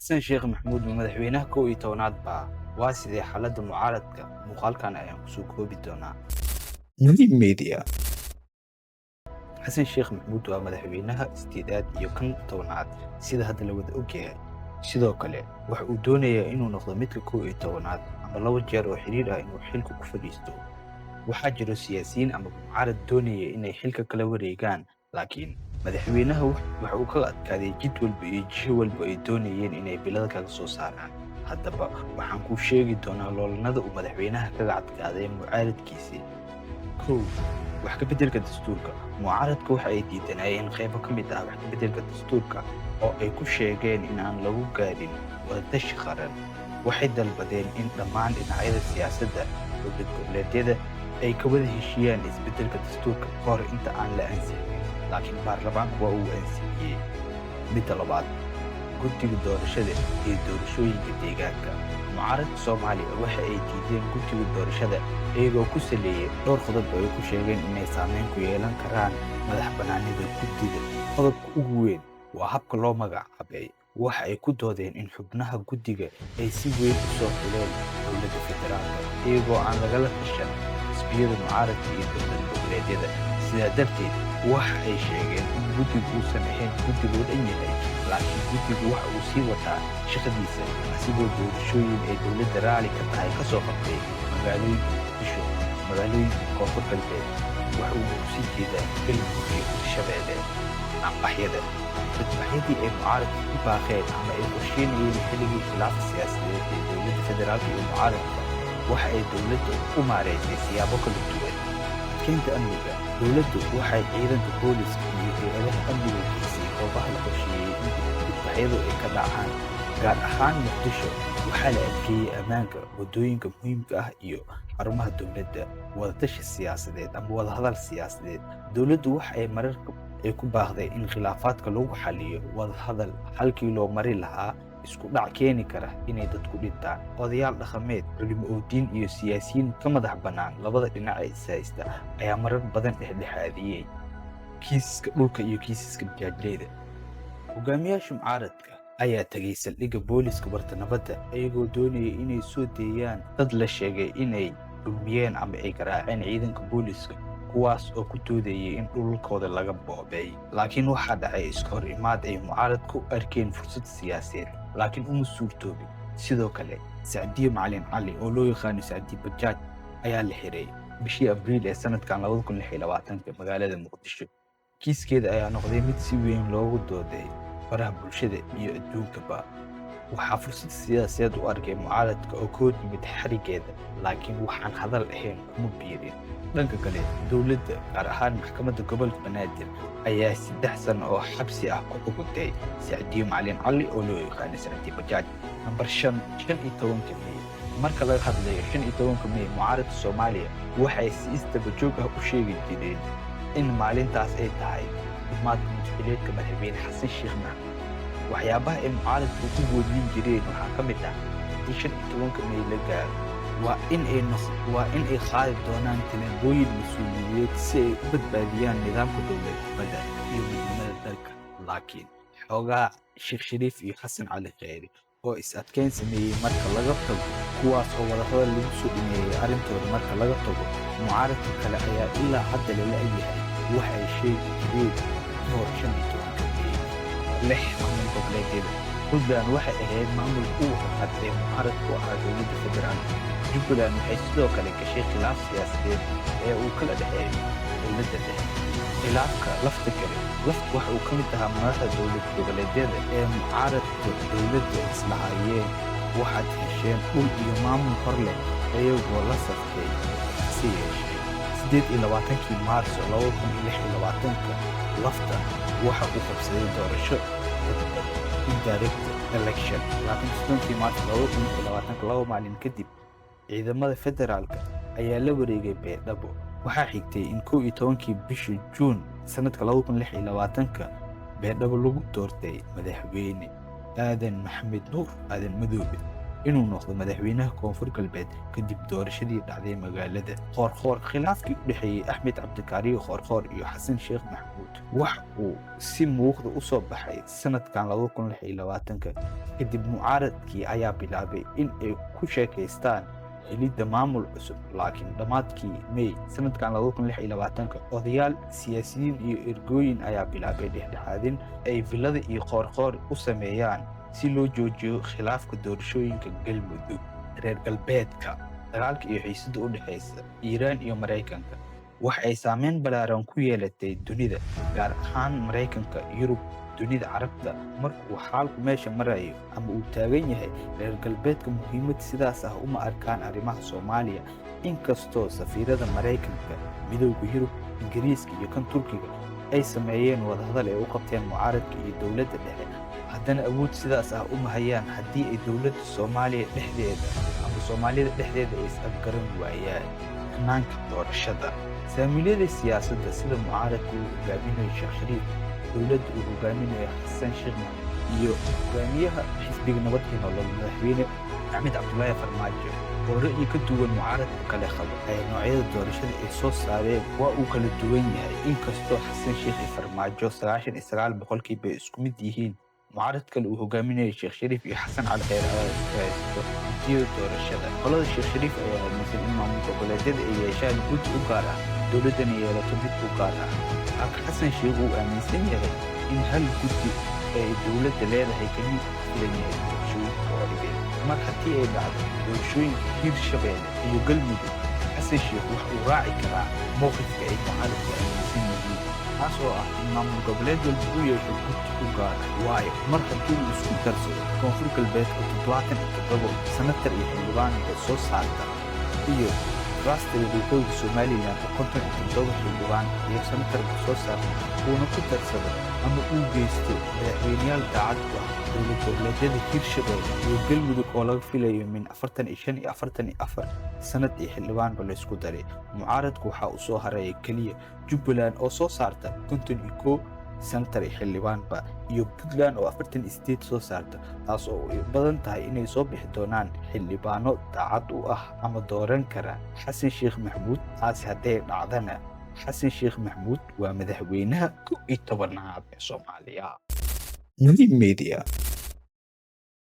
xasan sheekh maxamuud madaxweynaha 11aad baa waa sidee xaaladda mucaaradka muuqaalkan ayaan kusoo koobi doonaa. Media xasan sheekh maxamuud waa madaxweynaha 8aad iyo kan 10aad sida hadda la wada ogyahay. sidoo kale waxa uu doonayaa inuu noqdo midka 11aad ama 2 jeer oo xiriir ah inuu xilka ku fadhiisto. waxaa jiro siyaasiyiin ama mucaarad doonaya inay xilka kala wareegaan, laakiin madaxweynaha waxa uu ka adkaaday jid walba iyo jiho walba ay doonayeen inay bilada kaga soo saaraan. haddaba waxaan kuu sheegi doonaa loolanada uu madaxweynaha kaga adkaaday mucaaradkiisii. kow, wax ka beddelka dastuurka. mucaaradka waxa ay diidanayeen qaybo ka mid ah wax ka beddelka dastuurka oo ay ku sheegeen in aan lagu gaadhin wadatashi qaran. waxay dalbadeen in dhammaan dhinacyada siyaasadda dowlad goboleedyada ay ka wada heshiiyaan isbeddelka dastuurka ka hor inta aan la ansixin, laakiin baarlamaanku waa uu ansixiyey. midda labaad, guddiga doorashada iyo doorashooyinka deegaanka. mucaaradka soomaaliya waxa ay diideen guddiga doorashada iyagoo ku saleeyay dhowr qodob oo ay ku sheegeen inay saameyn ku yeelan karaan madax bannaanida guddiga. qodobka ugu weyn waa habka loo magacaabay. waxa ay ku doodeen in xubnaha guddiga ay si weyn u soo xuleen dowladda federaalka iyagoo aan lagala tashan xisbiyada mucaaradka iyo dowlad goboleedyada. sidaa darteed waxa ay sheegeen in guddigu uusan ahayn guddi loo dhan yahay, laakiin guddigu waxa uu sii wataa shaqadiisa asigoo doorashooyin ay dowladda raali ka tahay ka soo qabtay magaalooyinka muqdisho, magaalooyinka koonfur galbeed. waxa uu ku sii jeedaa galmudug iyo hirshabeelle. anbaxyada dadbaxyadii ay mucaaradka ku baaqeen ama ay qorsheynayeen xilligii khilaafa siyaasadeed ee dowladda federaalka iyo mucaaradka waxa ay dowladda u maareysay siyaabo kala duwan. adkeynta amniga. dowladdu waxay ciidanka booliska iyo hay'adaha amniga geysay goobaha la qorsheeyey in dadbaxyadu ay ka dhacaan, gaar ahaan muqdisho. waxaa la adkeeyey ammaanka waddooyinka muhiimka ah iyo xarumaha dowladda. wadatashi siyaasadeed ama wadahadal siyaasadeed. dowladdu waxa ay mararka ay ku baaqday in khilaafaadka lagu xaliyo wadahadal halkii loo mari lahaa isku dhac keeni kara inay dadku dhintaan. odayaal dhaqameed, culimo oo diin iyo siyaasiyiin ka madax bannaan labada dhinac ee is haysta ayaa marar badan dhexdhexaadiyey kiisaska dhulka iyo kiisaska majaajileyda. hogaamiyaasha mucaaradka ayaa tegay saldhigga booliska bartanabadda iyagoo doonaya inay soo deeyaan dad la sheegay inay dhulmiyeen ama ay garaaceen ciidanka booliska, kuwaas oo ku doodayay in dhulkooda laga boobay. laakiin waxaa dhacay iska hor imaad ay mucaaradku u arkeen fursad siyaasadeed, laakiin uma suurtoobin. sidoo kale sacdiye macalin cali oo loo yaqaano sacdiye bajaaj ayaa la xiray bishii abriil ee sanadkan 2026 magaalada muqdisho. kiiskeeda ayaa noqday mid si weyn loogu dooday baraha bulshada iyo adduunkaba. waxaa fursad siyaasadeed u arkay mucaaradka oo ka hor yimid xarigeeda, laakiin waxaan hadal ahayn kuma biirin. dhanka kale dowladda, gaar ahaan maxkamadda gobolka banaadir ayaa 3 sano oo xabsi ah ku xukuntay sacdiye macalin cali oo loo yaqaano sacdiye bajaaj. nambar 5 15 May. marka laga hadlayo 15 May, mucaaradka soomaaliya waxay si isdaba joog ah u sheegi jireen in maalintaas ay tahay dhammaadka mudxileedka madaxweyne xasan sheekh maxamuud. waxyaabaha ay mucaaradku ku goodin jireen waxaa ka mid ah in 15 May la gaaro waa in ay qaadi doonaan tallaabooyin mas-uuliyadeed si ay u badbaadiyaan nidaamka dowladnimada iyo midnimada dalka. laakiin xoogaa sheekh shariif iyo xasan cali kheyri oo is-adkeyn sameeyey marka laga tago, kuwaas oo wadahadal lagu soo dhameeyey arrintooda marka laga tago, mucaaradka kale ayaa ilaa hadda lala yahay wax ay sheegi jireen ka hor 15 May. maamul goboleedyada. puntland waxay ahayd maamul uu cad ee mucaaradku ahaa dowladda federaalka. jubbaland waxay sidoo kale gashay khilaaf siyaasadeed ee uu kala dhexeeyo dowladda dhexe. khilaafka lafta gale. lafta waxa uu ka mid ahaa madaxda dowlad goboleedyada ee mucaaradka dowladda islahaayeen waxaad hesheen dhul iyo maamul hor leh iyagoo la saftay. hase yeeshee 28 Maarso 2026 lafta waxa uu qabsaday doorasho indirect election. 20 Maarso 2026 laba maalin kadib ciidamada federaalka ayaa la wareegay baydhabo. waxaa xigtay in 11 bishii Juun sanadka 2026 baydhabo lagu doortay madaxweyne aadan maxamed nuur aadan madoobe. inuu noqdo madaxweynaha koonfur galbeed kadib doorashadii dhacday magaalada qoorqoor. Khilaafkii u dhexeeyey axmed cabdikaariyo qoorqoor iyo xasan sheekh maxamuud wax uu si muuqda u soo baxay sanadkan 2026 kadib mucaaradkii ayaa bilaabay in ay ku sheekaystaan helidda maamul cusub. Laakiin dhammaadkii May sanadkan 2026 odayaal siyaasiyiin iyo ergooyin ayaa bilaabay dhexdhexaadin ay villada iyo qoorqoor u sameeyaan si loo joojiyo khilaafka doorashooyinka galmudug. Reer galbeedka dagaalka iyo xiisadda u dhexaysa Iiraan iyo Maraykanka wax ay saameyn ballaaran ku yeelatay dunida, gaar ahaan Maraykanka, Yurub, dunida Carabta. Markuu xaalku meesha marayo ama uu taagan yahay, reer galbeedka muhiimad sidaas ah uma arkaan arrimaha Soomaaliya. Inkastoo safiirada Maraykanka, midowga Yurub, Ingiriiska iyo kan Turkiga ay sameeyeen wadahadal ay u qabteen mucaaradka iyo dowladda dhexe, haddana awood sidaas ah uma hayaan haddii ay dowladda Soomaaliya dhexdeeda ama Soomaalida dhexdeeda ay is-afgaran waayaan hannaanka doorashada. Saamilada siyaasadda sida mucaaradka uu hogaaminayo Sheekh Shariif, dowladda uu hogaaminayo Xasan Sheekh Maxamuud iyo hogaamiyaha xisbiga nabad iyo nolol madaxweyne axmed cabdulaahi farmaajo oo ra'yi ka duwan mucaaradka kale qaba ee noocyada doorashada ay soo saareen waa uu kala duwan yahay. Inkastoo Xasan Sheekh iyo Farmaajo 99% isku mid yihiin, mucaarad kale uu hogaaminayo Sheekh Shariif iyo Xasan Cali Kheyre ayaa isku haysto guddiyada doorashada. Qolada Sheekh Shariif ayaa aaminsan in maamul goboleedyada ay yeeshaan guddi u gaar ah, dowladdana yeelato mid u gaar ah. Halka Xasan Sheekh uu aaminsan yahay in hal guddi ay dowladda leedahay kaliya ku filan yahay doorashooyinka oo dhigay. Mar haddii ay dhacdo doorashooyinka Hirshabelle iyo Galmudug, Xasan Sheekh waxa uu raaci karaa mowqifka ay mucaaradku aaminsan yihiin, taas oo ah in maamul goboleed walba uu yeesho guddi u gaar ah. Waayo mar haddii uu isku darsado koonfur galbeed oo 77 sanatar iyo xildhibaan oo soo saarta iyo raastada waqooyiga Somaliland oo 57 xildhibaan iyo sanatar soo saarta, uuna ku darsado ama uu geysto madaxweyneyaal daacad u ah dowlad goboleedyada Hirshabelle iyo Galmudug oo laga filayo min 45 iyo 44 sanad iyo xildhibaanba la isku daray. Mucaaradku waxa uu soo haraya keliya Jubbaland oo soo saarta 51 sanatar iyo xildhibaanba iyo Puntland oo 48 soo saarta, taas oo ay badan tahay inay soo bixi doonaan xildhibaano daacad u ah ama dooran kara Xasan Sheekh Maxamuud. Taasi hadday dhacdana, Xasan Sheekh Maxamuud waa madaxweynaha 11aad ee Soomaaliya. Media